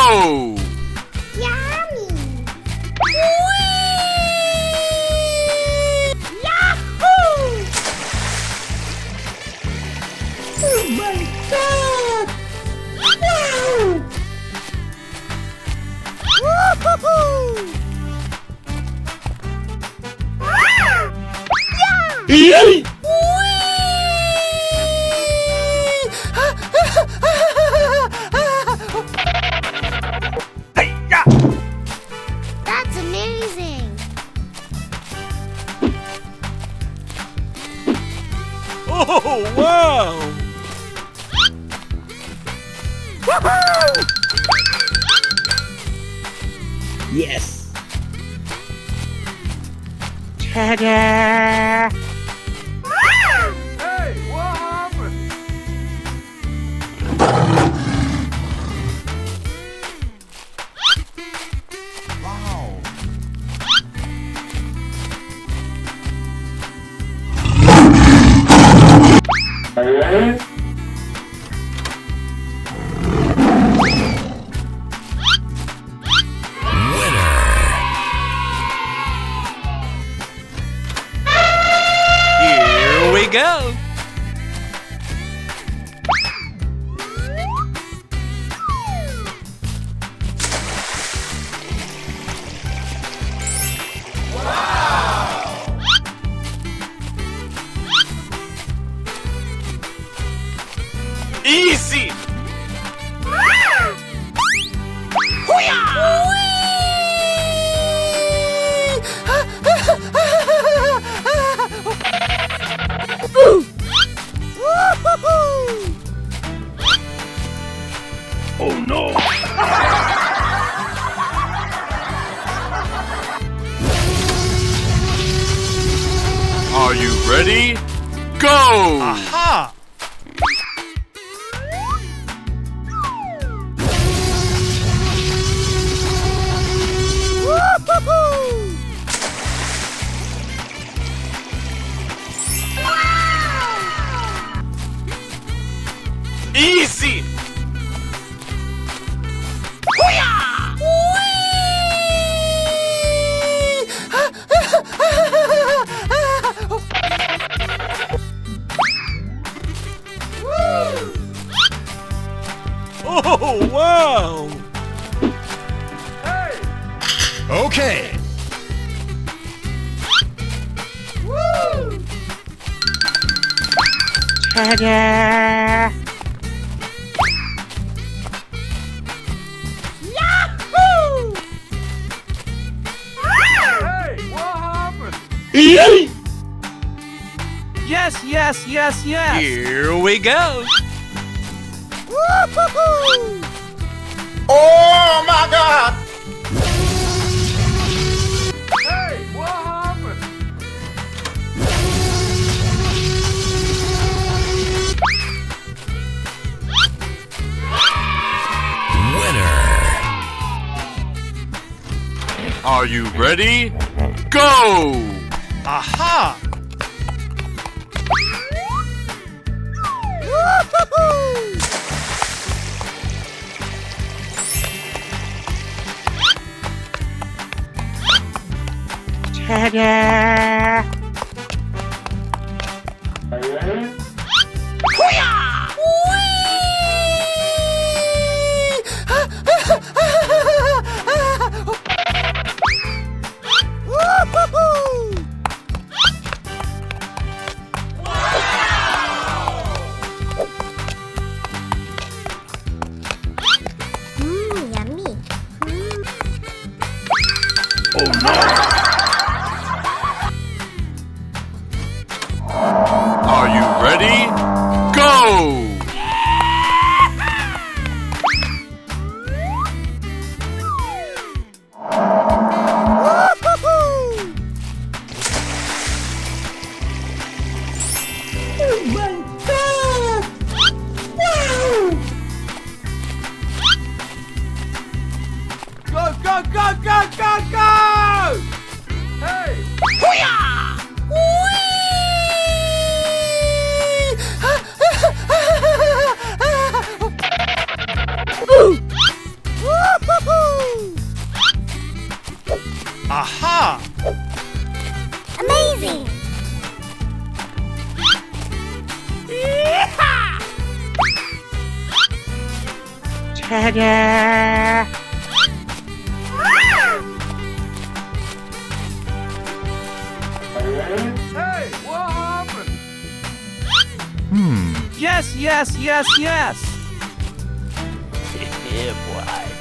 Go! Yummy! Yahoo! Oh my God! Wow! Woo-hoo-hoo! Yay! That's amazing! Oh, wow! Yes! Ta-da! Hey, what happened? Wow. Here we go. Easy. Woo-hoo-hoo! Oh no! Are you ready? Go! Aha! Woo-hoo-hoo! Easy. Oh, wow! Okay. Ta-da! Yahoo! Hey, what happened? Yay! Yes, yes, yes, yes. Here we go. Woo-hoo-hoo! Oh my God! Hey, what happened? Are you ready? Go! Aha! Woo-hoo-hoo! Ta-da! Woo-hoo-hoo! Yummy. Oh no! Are you ready? Go! Woo-hoo-hoo! Oh my God! Wow! Go, go, go, go, go, go! Ta-da! Hey, what happened? Yes, yes, yes, yes. Yeah, boy.